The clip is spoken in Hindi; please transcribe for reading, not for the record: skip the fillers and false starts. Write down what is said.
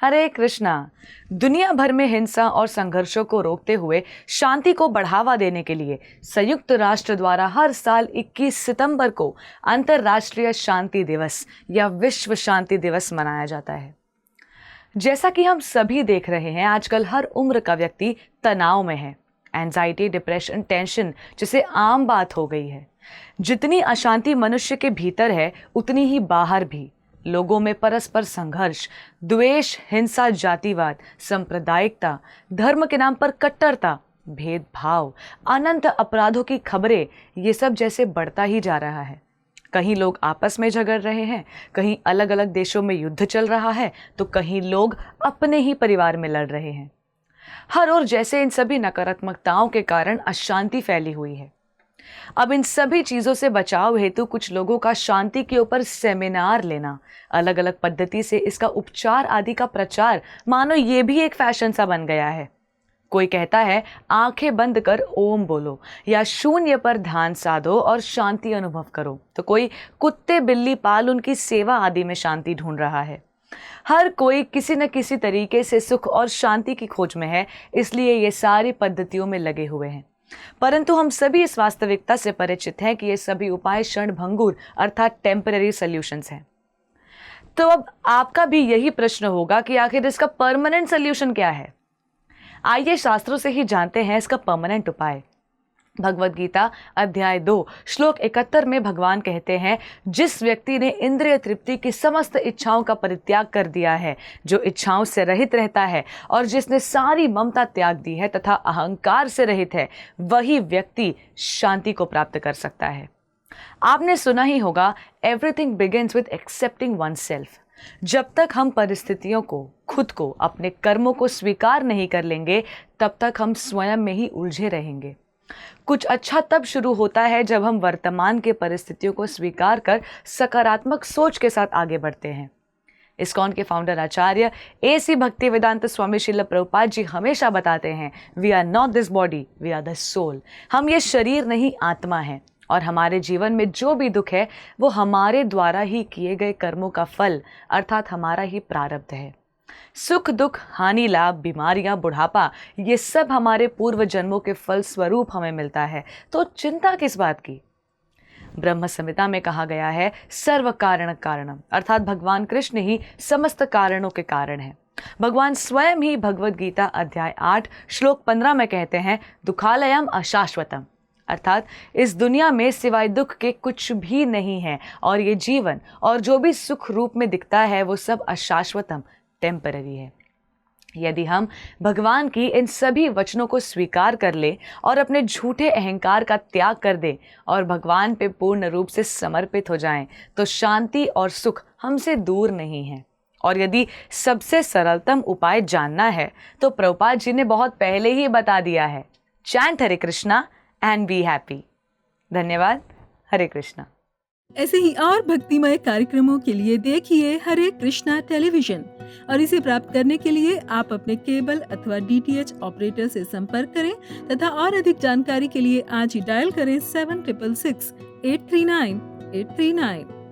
हरे कृष्णा। दुनिया भर में हिंसा और संघर्षों को रोकते हुए शांति को बढ़ावा देने के लिए संयुक्त राष्ट्र द्वारा हर साल 21 सितंबर को अंतर्राष्ट्रीय शांति दिवस या विश्व शांति दिवस मनाया जाता है। जैसा कि हम सभी देख रहे हैं, आजकल हर उम्र का व्यक्ति तनाव में है। एंजाइटी, डिप्रेशन, टेंशन जैसे आम बात हो गई है। जितनी अशांति मनुष्य के भीतर है, उतनी ही बाहर भी। लोगों में परस्पर संघर्ष, द्वेष, हिंसा, जातिवाद, सांप्रदायिकता, धर्म के नाम पर कट्टरता, भेदभाव, अनंत अपराधों की खबरें, ये सब जैसे बढ़ता ही जा रहा है। कहीं लोग आपस में झगड़ रहे हैं, कहीं अलग अलग देशों में युद्ध चल रहा है, तो कहीं लोग अपने ही परिवार में लड़ रहे हैं। हर ओर जैसे इन सभी नकारात्मकताओं के कारण अशांति फैली हुई है। अब इन सभी चीजों से बचाव हेतु कुछ लोगों का शांति के ऊपर सेमिनार लेना, अलग अलग पद्धति से इसका उपचार आदि का प्रचार, मानो ये भी एक फैशन सा बन गया है। कोई कहता है आंखें बंद कर ओम बोलो या शून्य पर ध्यान साधो और शांति अनुभव करो, तो कोई कुत्ते बिल्ली पाल उनकी सेवा आदि में शांति ढूंढ रहा है। हर कोई किसी न किसी तरीके से सुख और शांति की खोज में है, इसलिए ये सारी पद्धतियों में लगे हुए हैं। परंतु हम सभी इस वास्तविकता से परिचित हैं कि ये सभी उपाय क्षणभंगुर अर्थात टेम्पररी सॉल्यूशंस हैं। तो अब आपका भी यही प्रश्न होगा कि आखिर इसका परमानेंट सॉल्यूशन क्या है। आइए शास्त्रों से ही जानते हैं इसका परमानेंट उपाय। भगवद गीता अध्याय 2 श्लोक 71 में भगवान कहते हैं, जिस व्यक्ति ने इंद्रिय तृप्ति की समस्त इच्छाओं का परित्याग कर दिया है, जो इच्छाओं से रहित रहता है और जिसने सारी ममता त्याग दी है तथा अहंकार से रहित है, वही व्यक्ति शांति को प्राप्त कर सकता है। आपने सुना ही होगा, everything begins with accepting one self. जब तक हम परिस्थितियों को, खुद को, अपने कर्मों को स्वीकार नहीं कर लेंगे, तब तक हम स्वयं में ही उलझे रहेंगे। कुछ अच्छा तब शुरू होता है जब हम वर्तमान के परिस्थितियों को स्वीकार कर सकारात्मक सोच के साथ आगे बढ़ते हैं। इस्कॉन के फाउंडर आचार्य AC भक्तिवेदांत स्वामी श्रील प्रभुपाद जी हमेशा बताते हैं, we are not this body, we are the soul. हम ये शरीर नहीं, आत्मा है, और हमारे जीवन में जो भी दुख है वो हमारे द्वारा ही किए गए कर्मों का फल अर्थात हमारा ही प्रारब्ध है। सुख दुख, हानि लाभ, बीमारियां, बुढ़ापा, ये सब हमारे पूर्व जन्मों के फल स्वरूप हमें मिलता है, तो चिंता किस बात की। ब्रह्म संहिता में कहा गया है, सर्व कारण कारणम, अर्थात भगवान कृष्ण ही समस्त कारणों के कारण है। भगवान स्वयं ही भगवद गीता अध्याय 8 श्लोक 15 में कहते हैं, दुखालयम अशाश्वतम, अर्थात इस दुनिया में सिवाय दुख के कुछ भी नहीं है, और ये जीवन और जो भी सुख रूप में दिखता है वो सब अशाश्वतम, टेम्पररी है। यदि हम भगवान की इन सभी वचनों को स्वीकार कर ले और अपने झूठे अहंकार का त्याग कर दे और भगवान पे पूर्ण रूप से समर्पित हो जाएं, तो शांति और सुख हमसे दूर नहीं है। और यदि सबसे सरलतम उपाय जानना है तो प्रभुपाद जी ने बहुत पहले ही बता दिया है, chant Hare Krishna and be happy. धन्यवाद। हरे कृष्णा। ऐसे ही और भक्तिमय कार्यक्रमों के लिए देखिए हरे कृष्णा टेलीविजन, और इसे प्राप्त करने के लिए आप अपने केबल अथवा DTH ऑपरेटर से संपर्क करें तथा और अधिक जानकारी के लिए आज ही डायल करें 7666 839 839।